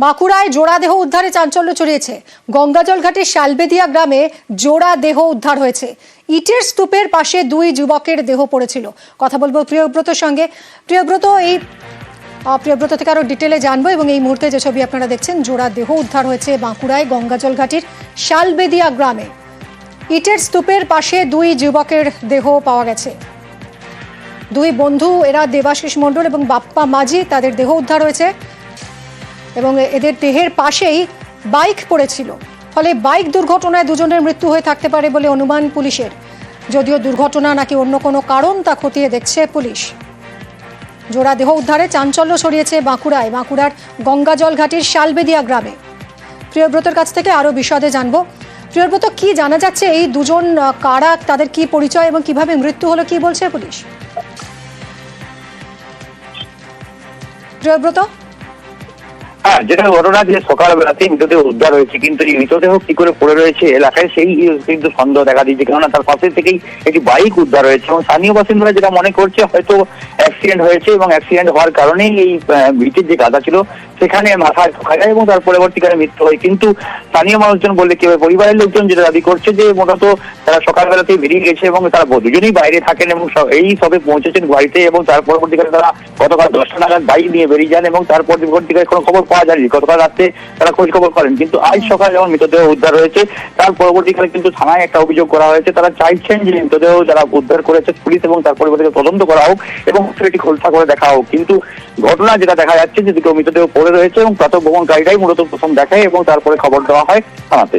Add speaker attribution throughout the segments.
Speaker 1: বাঁকুড়ায় জোড়া দেহ উদ্ধারে চাঞ্চল্য ছড়িয়েছে। গঙ্গাজল ঘাটের শালবেদিয়া গ্রামে জোড়া দেহ উদ্ধার হয়েছে। ইটের স্তূপের পাশে দুই যুবকের দেহ পড়েছিল। কথা বলবো প্রিয়ব্রতর সঙ্গে। প্রিয়ব্রত থেকে আরো ডিটেলে জানবো। এবং এই মুহূর্তে যে ছবি আপনারা দেখছেন, জোড়া দেহ উদ্ধার হয়েছে বাঁকুড়ায় গঙ্গাজল ঘাটের শালবেদিয়া গ্রামে। ইটের স্তূপের পাশে দুই যুবকের দেহ পাওয়া গেছে। দুই বন্ধু, এরা দেবাশিস মণ্ডল এবং বাপ্পা মাঝি, তাদের দেহ উদ্ধার হয়েছে এবং এদের দেহের পাশেই বাইক পড়েছিল। ফলে বাইক দুর্ঘটনায় দুজনের মৃত্যু হয়ে থাকতে পারে বলে অনুমান পুলিশের। যদিও দুর্ঘটনা নাকি অন্য কোনো কারণ তা খতিয়ে দেখছে পুলিশ। জোড়া দেহ উদ্ধারে চাঞ্চল্য ছড়িয়েছে বাঁকুড়ার গঙ্গাজল ঘাটের শালবেদিয়া গ্রামে। প্রিয়ব্রতর কাছ থেকে আরো বিশদে জানবো। প্রিয়ব্রত, কি জানা যাচ্ছে এই দুজন কারা, তাদের কি পরিচয় এবং কিভাবে মৃত্যু হলো, কি বলছে পুলিশ? প্রিয়ব্রত,
Speaker 2: হ্যাঁ, যেটা ঘটনা যে সকালবেলাতে মৃতদেহ উদ্ধার হয়েছে, কিন্তু এই মৃতদেহ কি করে পড়ে রয়েছে এলাকায় সেই কিন্তু সন্দেহ দেখা দিচ্ছে। কেননা তার পাশে থেকেই একটি বাইক উদ্ধার হয়েছে এবং স্থানীয় বাসিন্দারা যেটা মনে করছে হয়তো অ্যাক্সিডেন্ট হয়েছে এবং অ্যাক্সিডেন্ট হওয়ার কারণেই এই ভিটের যে গাদা ছিল সেখানে মাথায় ঠোকা যায় এবং তার পরবর্তীকালে মৃত্যু হয়। কিন্তু স্থানীয় মানুষজন বললে কি হবে, পরিবারের লোকজন যেটা দাবি করছে যে মূলত তারা সকালবেলাতেই বেরিয়ে গেছে এবং তারা দুজনেই বাইরে থাকেন এবং এই সবে পৌঁছেছেন বাড়িতে এবং তার পরবর্তীকালে তারা গতকাল 10টা নাগাদ বাইক নিয়ে বেরিয়ে যান এবং তার পরবর্তীকালে কোনো খবর পাওয়া যায়নি। গতকাল রাত্রে তারা খোঁজ খবর করেন, কিন্তু আজ সকালে যখন মৃতদেহ উদ্ধার হয়েছে তার পরবর্তীকালে কিন্তু থানায় একটা অভিযোগ করা হয়েছে। তারা চাইছেন যে মৃতদেহ যারা উদ্ধার করেছে পুলিশ এবং তার পরবর্তীকালে তদন্ত করা হোক এবং সেটি খোলসা করে দেখা হোক। কিন্তু ঘটনা যেটা দেখা যাচ্ছে যে দুটো মৃতদেহ পড়ে রয়েছে এবং প্রাতঃভ্রমণকারীরাই মূলত প্রথম দেখায় এবং তারপরে খবর দেওয়া হয় থানাতে।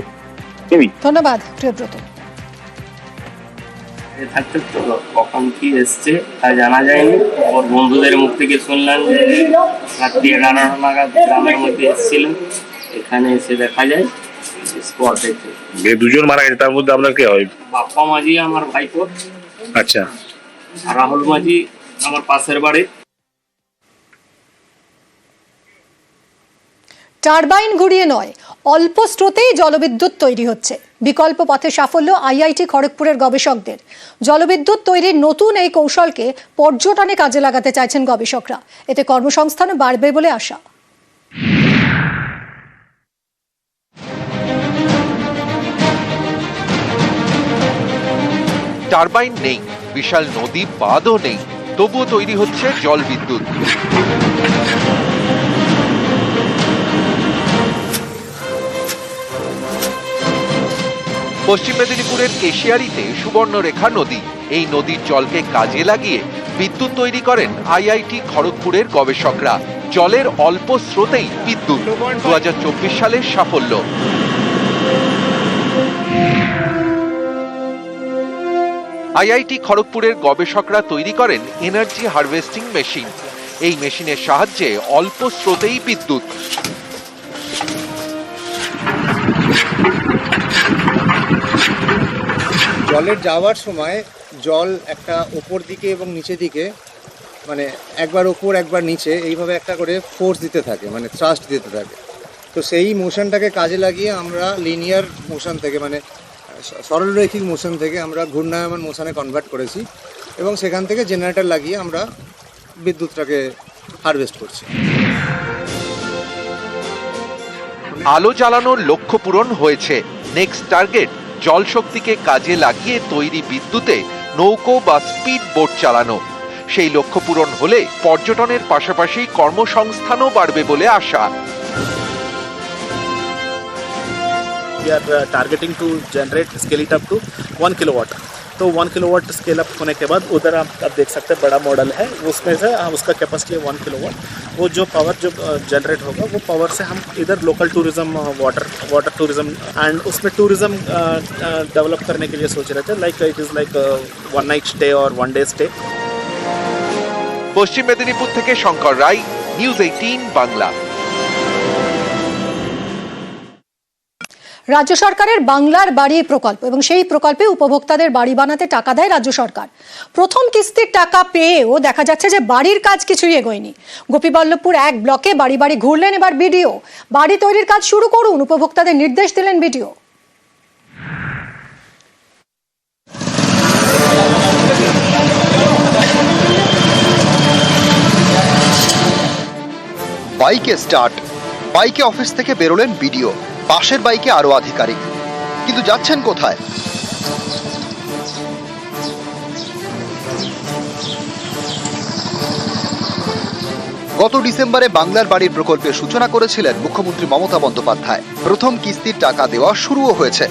Speaker 1: ধন্যবাদ প্রিয়ব্রত।
Speaker 3: থাকতে কখন কি এসছে তা জানা যায়নি। ওর বন্ধুদের মুখ থেকে শুনলাম যে রাত্রি 11টা নাগাদ গ্রামের মধ্যে এসেছিল। এখানে এসে দেখা যায় স্পটে
Speaker 4: দুজন মারা গেছে। তার মধ্যে আপনার কে হয়?
Speaker 3: বাপ্পা মাঝি আমার ভাইপো।
Speaker 4: আচ্ছা।
Speaker 3: আর রাহুল মাঝি আমার পাশের বাড়ি।
Speaker 1: টারবাইন ঘুরিয়ে নয়, অল্প স্রোতেই জলবিদ্যুৎ তৈরি হচ্ছে। বিকল্প পথে সাফল্য আইআইটি খড়গপুরের গবেষকদের। জলবিদ্যুৎ তৈরির নতুন এই কৌশলকে পর্যটনে কাজে লাগাতে চাইছেন গবেষকরা। এতে কর্মসংস্থান বাড়বে বলে আশা।
Speaker 5: টারবাইন নেই, বিশাল নদী বাঁধও নেই, তবুও তৈরি হচ্ছে জলবিদ্যুৎ। পশ্চিম মেদিনীপুরের কেশিয়ারিতে সুবর্ণরেখা নদী। এই নদীর জলকে কাজে লাগিয়ে বিদ্যুৎ তৈরি করেন আইআইটি খড়গপুরের গবেষকরা। জলের অল্প স্রোতেই বিদ্যুৎ, 2024 সালের সাফল্য। আইআইটি খড়গপুরের গবেষকরা তৈরি করেন এনার্জি হারভেস্টিং মেশিন। এই মেশিনের সাহায্যে অল্প স্রোতেই বিদ্যুৎ।
Speaker 6: জলের যাওয়ার সময় জল একটা ওপর দিকে এবং নিচে দিকে, মানে একবার ওপর একবার নিচে, এইভাবে একটা করে ফোর্স দিতে থাকে, মানে থ্রাস্ট দিতে থাকে। তো সেই মোশনটাকে কাজে লাগিয়ে আমরা লিনিয়ার মোশন থেকে, মানে সরলরৈখিক মোশন থেকে আমরা ঘূর্ণায়মান মোশনে কনভার্ট করেছি এবং সেখান থেকে জেনারেটর লাগিয়ে আমরা বিদ্যুৎটাকে হারভেস্ট করছি।
Speaker 5: আলো জ্বালানোর লক্ষ্য পূরণ হয়েছে। নেক্সট টার্গেট, জল শক্তিকে কাজে লাগিয়ে তৈরি বিদ্যুতে নৌকো বা স্পিড বোট চালানো। সেই লক্ষ্য পূরণ হলে পর্যটনের পাশাপাশি কর্মসংস্থানও বাড়বে বলে আশা।
Speaker 7: We are targeting to generate scale it up to 1 kilowatt. तो 1 किलोवाट स्केल अप होने के बाद उधर आप देख सकते हैं बड़ा मॉडल है, उसमें से उसका कैपेसिटी है 1 किलोवाट। वो जो पावर जो जनरेट होगा वो पावर से हम इधर local tourism, water tourism and उसमें टूरिज्म डेवलप करने के लिए सोच रहे थे। Like it is like 1 night stay और 1 डे स्टे।
Speaker 5: পশ্চিম মেদিনীপুর থেকে শঙ্কর রায়, নিউজ 18 বাংলা।
Speaker 1: রাজ্য সরকারের বাংলার বাড়ি প্রকল্প এবং সেই প্রকল্পে উপভোক্তাদের বাড়ি বানাতে টাকা দেয় রাজ্য সরকার। প্রথম কিস্তির টাকা পেয়েও দেখা যাচ্ছে যে বাড়ির কাজ কিছুই এগোয়নি। গোপীবল্লভপুর 1 ব্লকে বাড়ি বাড়ি ঘুরলেন এবার বিডিও। বাড়ি তৈরির কাজ শুরু করুন, উপভোক্তাদের নির্দেশ দিলেন বিডিও।
Speaker 8: বাইকে স্টার্ট, বাইকে অফিস থেকে বেরোলেন বিডিও, পাশের বাইকে আরো আধিকারিক, কিন্তু যাচ্ছেন কোথায়? গত ডিসেম্বরে বাংলার বাড়ির প্রকল্পের সূচনা করেছিলেন মুখ্যমন্ত্রী মমতা বন্দ্যোপাধ্যায়। প্রথম কিস্তির টাকা দেওয়া শুরুও হয়েছে।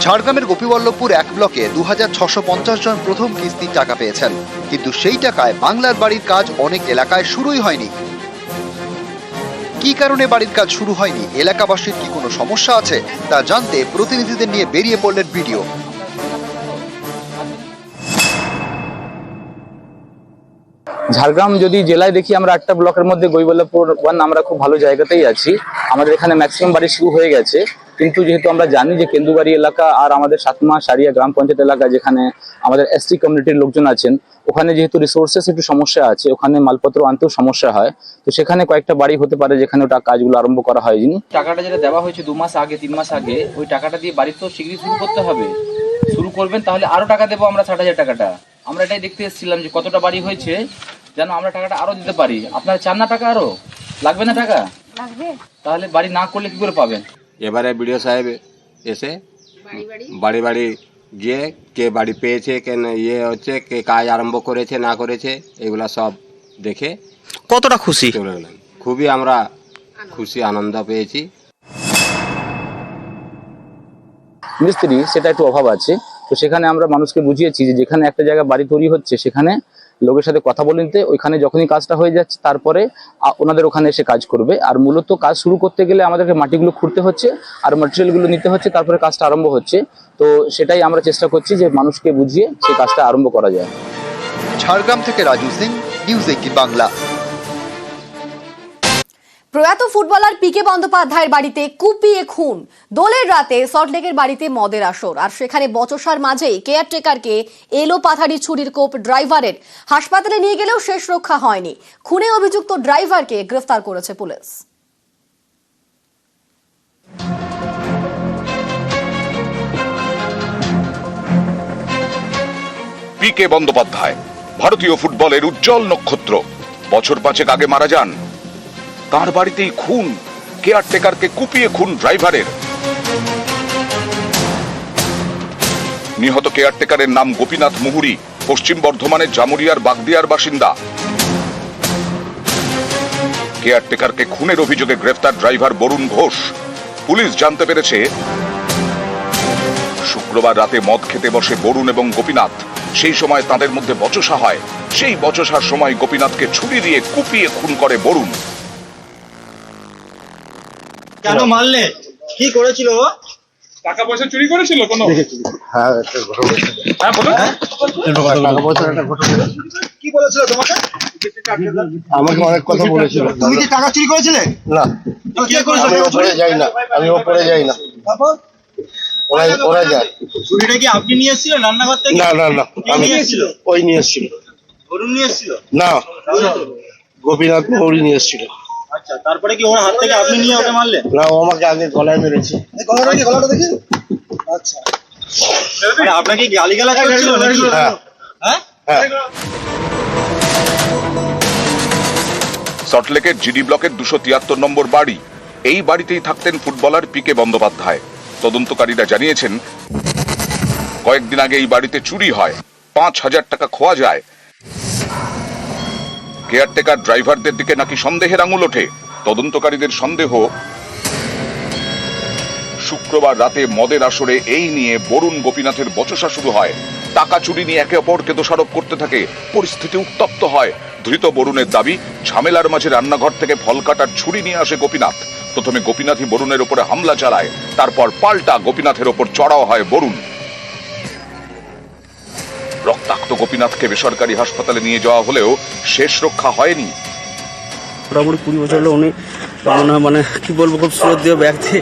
Speaker 8: ঝাড়গ্রামের গোপীবল্লভপুর 1 ব্লকে 2650 জন প্রথম কিস্তির টাকা পেয়েছেন, কিন্তু সেই টাকায় বাংলার বাড়ির কাজ অনেক এলাকায় শুরুই হয়নি। কি কারণে বাড়ির কাজ শুরু হয়নি, এলাকাবাসীর কি কোনো সমস্যা আছে তা জানতে প্রতিনিধিদের নিয়ে বেরিয়ে পড়লেন বিডিও।
Speaker 9: ঝাড়গ্রাম যদি জেলায় দেখি আমরা 8টা ব্লকের মধ্যে গোপীবল্লভপুর 1 আমরা খুব ভালো জায়গাতেই আছি। আমাদের এখানে ম্যাক্সিমাম বাড়ি শুরু হয়ে গেছে, কিন্তু যেহেতু আমরা জানি যে কেন্দুবাড়ি এলাকা আর আমাদের সাতমা সারিয়া গ্রাম পঞ্চায়েত এলাকা, যেখানে আমাদের এসটি কমিউনিটির লোকজন আছেন, ওখানে যেহেতু রিসোর্সেস একটু সমস্যা আছে, ওখানে মালপত্র আনতেও সমস্যা হয়। তো সেখানে কয়েকটা বাড়ি হতে পারে যেখানে ওটা কাজগুলো আরম্ভ করা হয়নি।
Speaker 10: টাকাটা যেটা দেওয়া হয়েছে 2 মাস আগে 3 মাস আগে, ওই টাকাটা দিয়ে বাড়ি তো শীঘ্রই শুরু করতে হবে। শুরু করবেন তাহলে আরো টাকা দেবো আমরা 60,000 টাকাটা। আমরা এটাই দেখতে এসেছিলাম যে কতটা বাড়ি হয়েছে, যেন আমরা টাকাটা আরো দিতে পারি। আপনারা চান না টাকা আরো? লাগবে না টাকা? লাগবে। তাহলে বাড়ি না করলে কি করে পাবেন?
Speaker 11: এবারে বিডিও সাহেব এসে বাড়ি বাড়ি গিয়ে কে বাড়ি পেয়েছে, কে ইয়ে হচ্ছে, কে কাজ আরম্ভ করেছে না করেছে, এগুলা সব দেখে
Speaker 12: কতটা খুশি
Speaker 11: চলে গেলেন। খুবই আমরা খুশি, আনন্দ পেয়েছি।
Speaker 9: মিস্ত্রি সেটা একটু অভাব আছে, তো সেখানে আমরা মানুষকে বুঝিয়েছি যে যেখানে একটা জায়গায় বাড়ি তৈরি হচ্ছে সেখানে লোকের সাথে কথা বলে নিতে, ওইখানে যখনই কাজটা হয়ে যাচ্ছে তারপরে ওনাদের ওখানে এসে কাজ করবে। আর মূলত কাজ শুরু করতে গেলে আমাদেরকে মাটিগুলো খুঁড়তে হচ্ছে আর ম্যাটেরিয়ালগুলো নিতে হচ্ছে, তারপরে কাজটা আরম্ভ হচ্ছে। তো সেটাই আমরা চেষ্টা করছি যে মানুষকে বুঝিয়ে সেই কাজটা আরম্ভ করা যায়।
Speaker 8: ঝাড়গ্রাম থেকে রাজু সিং, নিউজ 18 বাংলা।
Speaker 13: প্রয়াত ফুটবলার পিকে বন্দ্যোপাধ্যায়ের বাড়িতে কুপিয়ে খুন। দোলের রাতে সল্টলেকের বাড়িতে মদের আসর, আর সেখানে বচসার মাঝেই কেয়ারটেকারকে এলো পাথারি ছুরির কোপ ড্রাইভারের। হাসপাতালে নিয়ে গেলেও শেষ রক্ষা হয়নি। খুনে অভিযুক্ত ড্রাইভারকে গ্রেফতার করেছে পুলিশ।
Speaker 14: পিকে বন্দ্যোপাধ্যায় ভারতীয় ফুটবলের উজ্জ্বল নক্ষত্র। বছর 5 আগে মারা যান। তার বাড়িতেই খুন, কেয়ারটেকারকে কুপিয়ে খুন ড্রাইভারের। নিহত কেয়ারটেকারের নাম গোপীনাথ মুহুরী, পশ্চিম বর্ধমানের জামুরিয়ার বাগদিয়ার বাসিন্দা। কেয়ারটেকারকে খুনের অভিযোগে গ্রেফতার ড্রাইভার বরুণ ঘোষ। পুলিশ জানতে পেরেছে শুক্রবার রাতে মদ খেতে বসে বরুণ এবং গোপীনাথ। সেই সময় তাদের মধ্যে বচসা হয়। সেই বচসার সময় গোপীনাথকে ছুরি দিয়ে কুপিয়ে খুন করে বরুণ।
Speaker 15: কেন মারলে? কি করেছিল?
Speaker 16: টাকা পয়সা চুরি করেছিল কোনো?
Speaker 15: হ্যাঁ, কি বলেছিল তোমাকে?
Speaker 6: আমাকে অনেক কথা বলেছিল।
Speaker 15: তুমি কি টাকা চুরি করেছিলে?
Speaker 6: না,
Speaker 15: কে করেছিল?
Speaker 6: আমি ওপরে যাই না, আমি ওপরে যাই না, ওরা যায়।
Speaker 15: চুরিটা কি আপনি নিয়ে এসেছিলেন রান্নাঘর থেকে?
Speaker 6: না না না,
Speaker 15: আমি নিয়ে এসেছিল।
Speaker 6: ওই নিয়ে এসেছিল।
Speaker 15: অরুণ নিয়ে এসেছিল?
Speaker 6: না, গোপীনাথ মৌরি নিয়ে এসেছিল।
Speaker 15: আচ্ছা, তারপরে কি ওর হাত থেকে আপনি নিয়ে ওকে মারলেন?
Speaker 6: না, ও আমাকে আগে গলায় মেরেছে।
Speaker 15: গলাটা দেখি। আচ্ছা, আপনাকে গালিগালাজ করেছিল নাকি?
Speaker 6: হ্যাঁ
Speaker 15: হ্যাঁ।
Speaker 14: সল্টলেকের জিডি ব্লকের 273 নম্বর বাড়ি। এই বাড়িতেই থাকতেন ফুটবলার পিকে বন্দ্যোপাধ্যায়। তদন্তকারীরা জানিয়েছেন কয়েকদিন আগে এই বাড়িতে চুরি হয়, 5,000 টাকা খোয়া যায়। কেয়ারটেকার ড্রাইভারদের দিকে নাকি সন্দেহের আঙুল ওঠে। তদন্তকারীদের সন্দেহ শুক্রবার রাতে মদের আসরে এই নিয়ে বরুণ গোপীনাথের বচসা শুরু হয়। টাকা চুরি নিয়ে একে অপরকে দোষারোপ করতে থাকে। পরিস্থিতি উত্তপ্ত হয়। ধৃত বরুণের দাবি, ঝামেলার মাঝে রান্নাঘর থেকে ফল কাটার ছুরি নিয়ে আসে গোপীনাথ। প্রথমে গোপীনাথই বরুণের উপরে হামলা চালায়, তারপর পাল্টা গোপীনাথের ওপর চড়াও হয় বরুণ। রক্তাক্ত গোপীনাথকে বেসরকারি হাসপাতালে নিয়ে যাওয়া হলেও শেষ রক্ষা হয়নি।
Speaker 12: মোটামুটি 20 বছর হলো উনি মানে কি বলবো, খুব শ্রদ্ধেয় ব্যক্তি।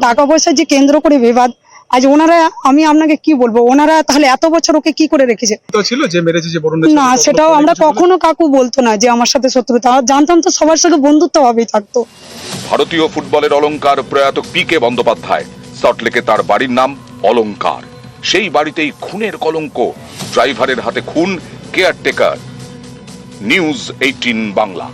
Speaker 17: টাকা পয়সা যে কেন্দ্র করে বিবাদ, আজ ওনারা, আমি আপনাকে কি বলবো, ওনারা তাহলে এত বছর ওকে কি করে রেখেছে?
Speaker 16: তো ছিল যে মেরেছে যে বরুণ?
Speaker 17: না, সেটাও আমরা কখনো কাকু বলতো না যে আমার সাথে শত্রুতা। জানতাম তো সবার সাথে বন্ধুত্ব ভাবেই থাকতো।
Speaker 14: ভারতীয় ফুটবলের অলংকার প্রয়াত পিকে বন্দ্যোপাধ্যায়। সল্টলেকে তার বাড়ির নাম অলংকার। সেই বাড়িতেই খুনের কলঙ্ক। ড্রাইভারের হাতে খুন কেয়ারটেকার। নিউজ 18 বাংলা।